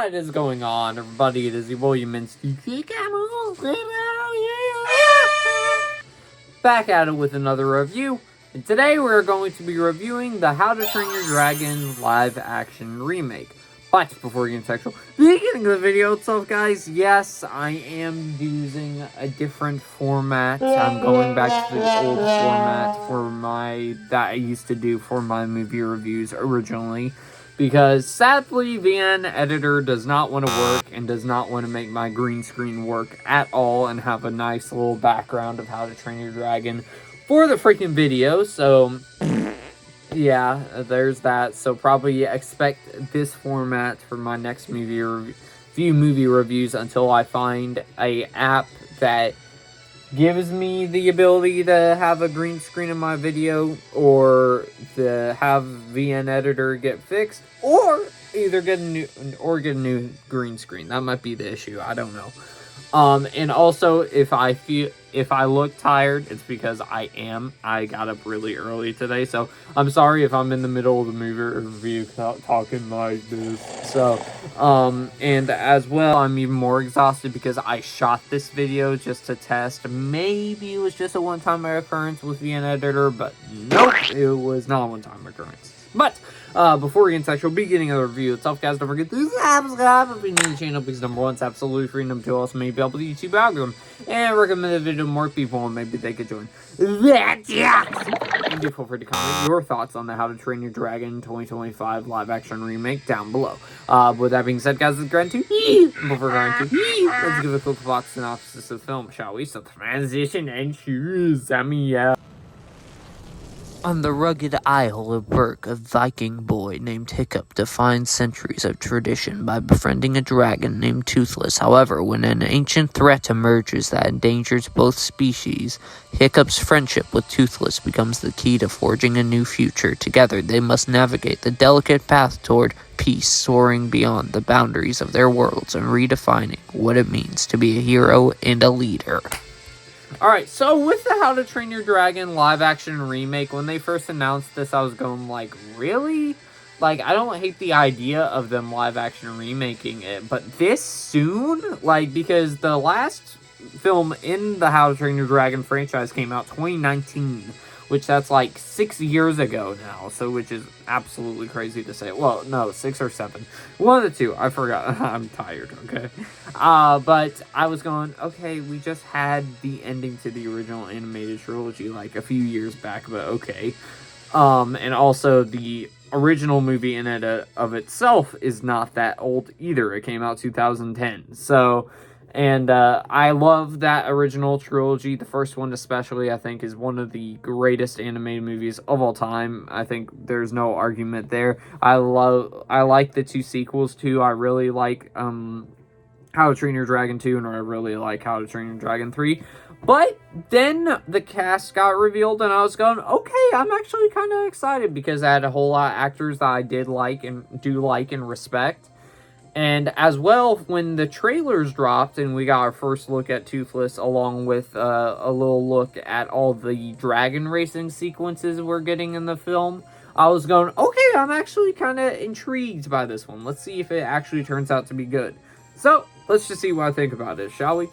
What is going on, everybody? It is your boy, Minsky. Back at it with another review. And today we're going to be reviewing the How to Train Your Dragon live-action remake. But before we get into the actual beginning of the video itself, guys, yes, I am using a different format. I'm going back to the old format that I used to do for my movie reviews originally. Because sadly, VN Editor does not want to work and does not want to make my green screen work at all and have a nice little background of How to Train Your Dragon for the freaking video. So yeah, there's that. So probably expect this format for my next movie reviews until I find a app that gives me the ability to have a green screen in my video, or to have VN Editor get fixed, or either get a new green screen. That might be the issue. I don't know. And also, if I look tired, it's because I am. I got up really early today, so I'm sorry if I'm in the middle of the movie review talking like this. So, and as well, I'm even more exhausted because I shot this video just to test. Maybe it was just a one-time occurrence with VN Editor, but nope, it was not a one-time occurrence. But before we get into the actual beginning of the review itself, guys, don't forget to subscribe if you're new to the channel, because number one, it's absolutely free, number two, also maybe help with the YouTube algorithm, and recommend the video to more people, and maybe they could join that. And do feel free to comment your thoughts on the How to Train Your Dragon 2025 live-action remake down below. With that being said, guys, let's get into let's give a quick box synopsis of the film, shall we? So transition and choose. On the rugged Isle of Berk, a Viking boy named Hiccup defines centuries of tradition by befriending a dragon named Toothless. However, when an ancient threat emerges that endangers both species, Hiccup's friendship with Toothless becomes the key to forging a new future. Together, they must navigate the delicate path toward peace, soaring beyond the boundaries of their worlds and redefining what it means to be a hero and a leader. Alright, so with the How to Train Your Dragon live-action remake, when they first announced this, I was going like, really? Like, I don't hate the idea of them live-action remaking it, but this soon? Like, because the last film in the How to Train Your Dragon franchise came out 2019, which that's like 6 years ago now, so which is absolutely crazy to say. Well, no, 6 or 7. One of the two. I forgot. I'm tired, okay? But I was going, okay, we just had the ending to the original animated trilogy like a few years back, but okay. And also the original movie in it of itself is not that old either. It came out 2010. So, and I love that original trilogy. The first one especially, I think, is one of the greatest animated movies of all time. I think there's no argument there. I like the two sequels too. I really like How to Train Your Dragon 2, and I really like How to Train Your Dragon 3. But then the cast got revealed, and I was going, okay, I'm actually kind of excited, because I had a whole lot of actors that I did like and do like and respect. And as well, when the trailers dropped and we got our first look at Toothless, along with a little look at all the dragon racing sequences we're getting in the film, I was going, okay, I'm actually kind of intrigued by this one. Let's see if it actually turns out to be good. So, let's just see what I think about it, shall we?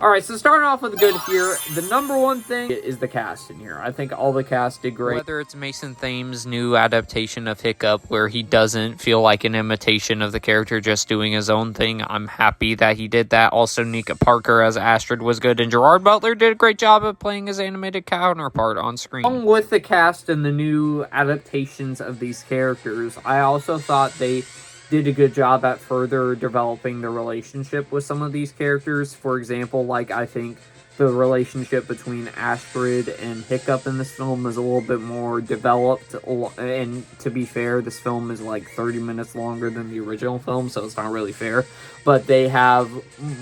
Alright, so starting off with the good here, the number one thing is the cast in here. I think all the cast did great. Whether it's Mason Thames' new adaptation of Hiccup, where he doesn't feel like an imitation of the character, just doing his own thing, I'm happy that he did that. Also, Nika Parker as Astrid was good, and Gerard Butler did a great job of playing his animated counterpart on screen. Along with the cast and the new adaptations of these characters, I also thought they did a good job at further developing the relationship with some of these characters. For example, like, I think the relationship between Astrid and Hiccup in this film is a little bit more developed, and to be fair, this film is like 30 minutes longer than the original film, so it's not really fair, but they have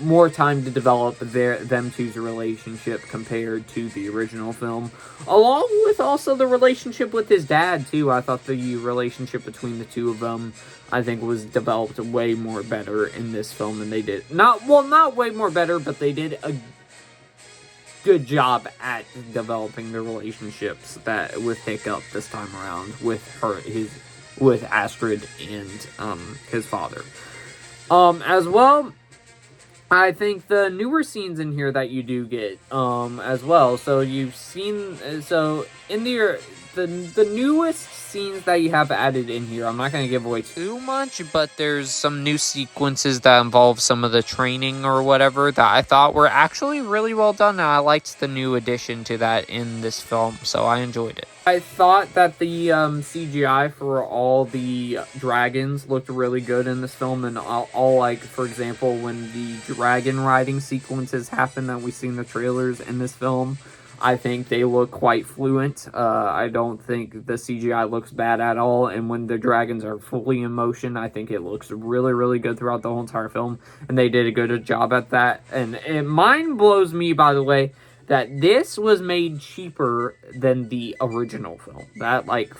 more time to develop them two's relationship compared to the original film, along with also the relationship with his dad too. I thought the relationship between the two of them, I think, was developed way more better in this film than they did. Not way more better, but they did a good job at developing the relationships that with Hiccup this time around with Astrid and his father. As well, I think the newer scenes in here that you do get, as well. So you've seen, so in the newest scenes that you have added in here, I'm not going to give away Too much, but there's some new sequences that involve some of the training or whatever that I thought were actually really well done, and I liked the new addition to that in this film, so I enjoyed it. I thought that the CGI for all the dragons looked really good in this film, and all like, for example, when the dragon riding sequences happen that we see in the trailers in this film, I think they look quite fluent. I don't think the CGI looks bad at all, and when the dragons are fully in motion, I think it looks really, really good throughout the whole entire film, and they did a good job at that. And it mind blows me, by the way, that this was made cheaper than the original film. That, like,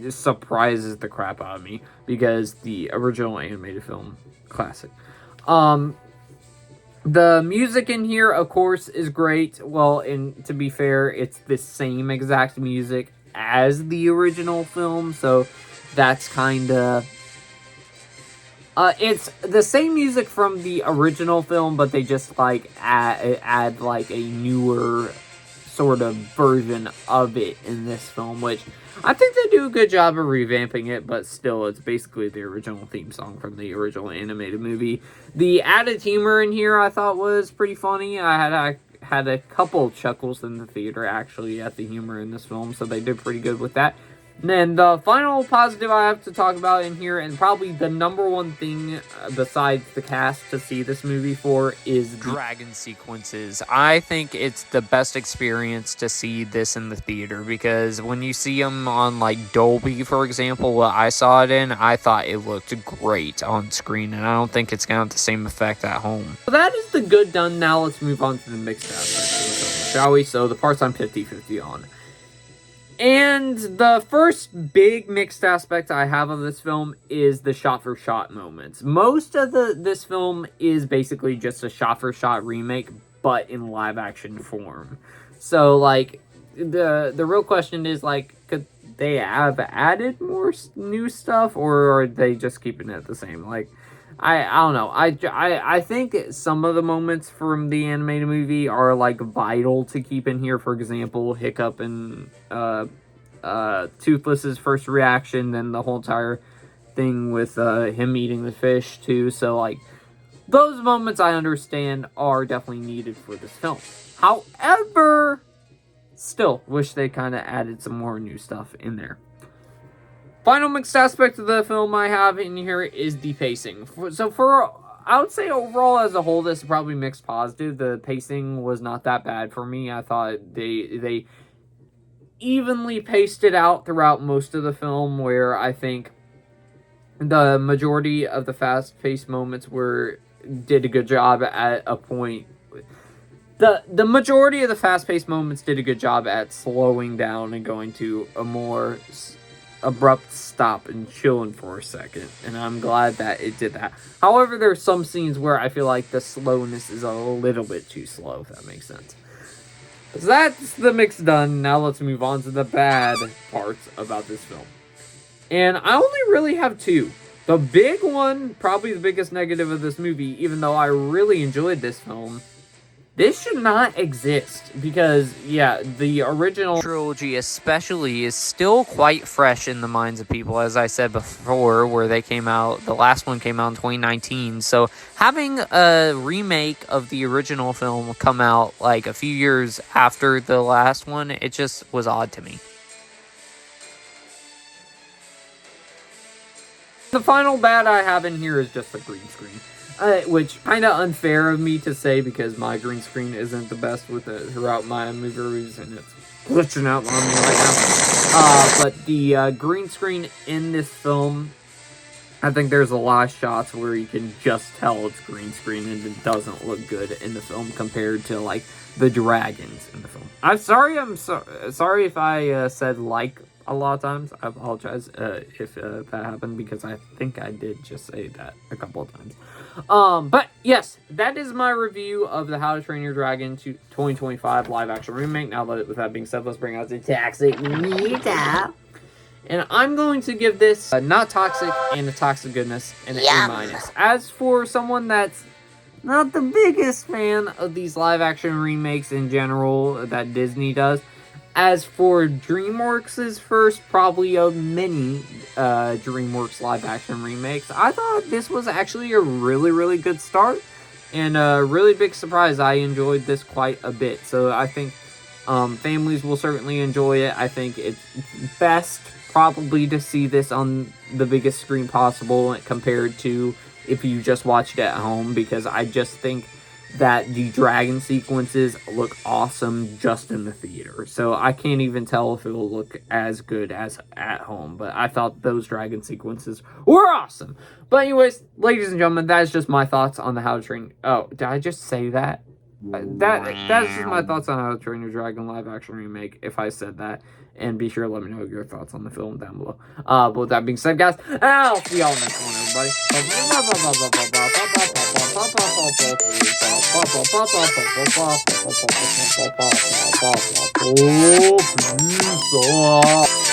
surprises the crap out of me, because the original animated film, classic. The music in here, of course, is great. Well, and to be fair, it's the same exact music as the original film, so that's kind of... it's the same music from the original film, but they just, like, add like, a newer sort of version of it in this film, which I think they do a good job of revamping it, but still, it's basically the original theme song from the original animated movie. The added humor in here I thought was pretty funny. I had a couple chuckles in the theater, actually, at the humor in this film, so they did pretty good with that. And then the final positive I have to talk about in here, and probably the number one thing besides the cast to see this movie for, is Dragon sequences. I think it's the best experience to see this in the theater, because when you see them on, like, Dolby, for example, what I saw it in, I thought it looked great on screen, and I don't think it's going to have the same effect at home. So that is the good done. Now let's move on to the mixed aspects of the film, shall we? So the parts I'm 50-50 on. And the first big mixed aspect I have of this film is the shot-for-shot moments. Most of this film is basically just a shot-for-shot remake, but in live-action form. So, like, the real question is, like, could they have added more new stuff, or are they just keeping it the same? Like, I don't know. I think some of the moments from the animated movie are, like, vital to keep in here. For example, Hiccup and Toothless's first reaction, then the whole entire thing with him eating the fish too. So, like, those moments I understand are definitely needed for this film. However, still wish they kind of added some more new stuff in there. Final mixed aspect of the film I have in here is the pacing. I would say overall as a whole, this is probably mixed positive. The pacing was not that bad for me. I thought they evenly paced it out throughout most of the film, where I think the majority of the fast-paced moments did a good job at a point. The majority of the fast-paced moments did a good job at slowing down and going to a more abrupt stop and chilling for a second, and I'm glad that it did that. However, there are some scenes where I feel like the slowness is a little bit too slow, if that makes sense. So that's the mix done. Now let's move on to the bad parts about this film. And I only really have two. The big one, probably the biggest negative of this movie, even though I really enjoyed this film, this should not exist, because, yeah, the original trilogy especially is still quite fresh in the minds of people, as I said before, where they came out, the last one came out in 2019, so having a remake of the original film come out, like, a few years after the last one, it just was odd to me. The final bad I have in here is just the green screen. Which, kind of unfair of me to say, because my green screen isn't the best throughout my movie reviews, and it's glitching out on me right now. But the green screen in this film, I think there's a lot of shots where you can just tell it's green screen, and it doesn't look good in the film compared to, like, the dragons in the film. I'm sorry if I said like a lot of times. I apologize if that happened, because I think I did just say that a couple of times. But yes, that is my review of the How to Train Your Dragon 2025 live action remake. Now, with that being said, let's bring out the Toxic Nita. And I'm going to give this a not toxic and a toxic goodness and an A-. As for someone that's not the biggest fan of these live-action remakes in general that Disney does, as for DreamWorks' first, probably of many DreamWorks live-action remakes, I thought this was actually a really, really good start. And a really big surprise. I enjoyed this quite a bit. So I think families will certainly enjoy it. I think it's best probably to see this on the biggest screen possible compared to if you just watched it at home, because I just think that the dragon sequences look awesome just in the theater. So I can't even tell if it'll look as good as at home, but I thought those dragon sequences were awesome. But anyways, ladies and gentlemen, that's just my thoughts on the How to Train... Oh, did I just say that? That's just my thoughts on How to Train Your Dragon live action remake, if I said that. And be sure to let me know your thoughts on the film down below. But with that being said, guys, I'll see y'all next one, everybody. Peace out.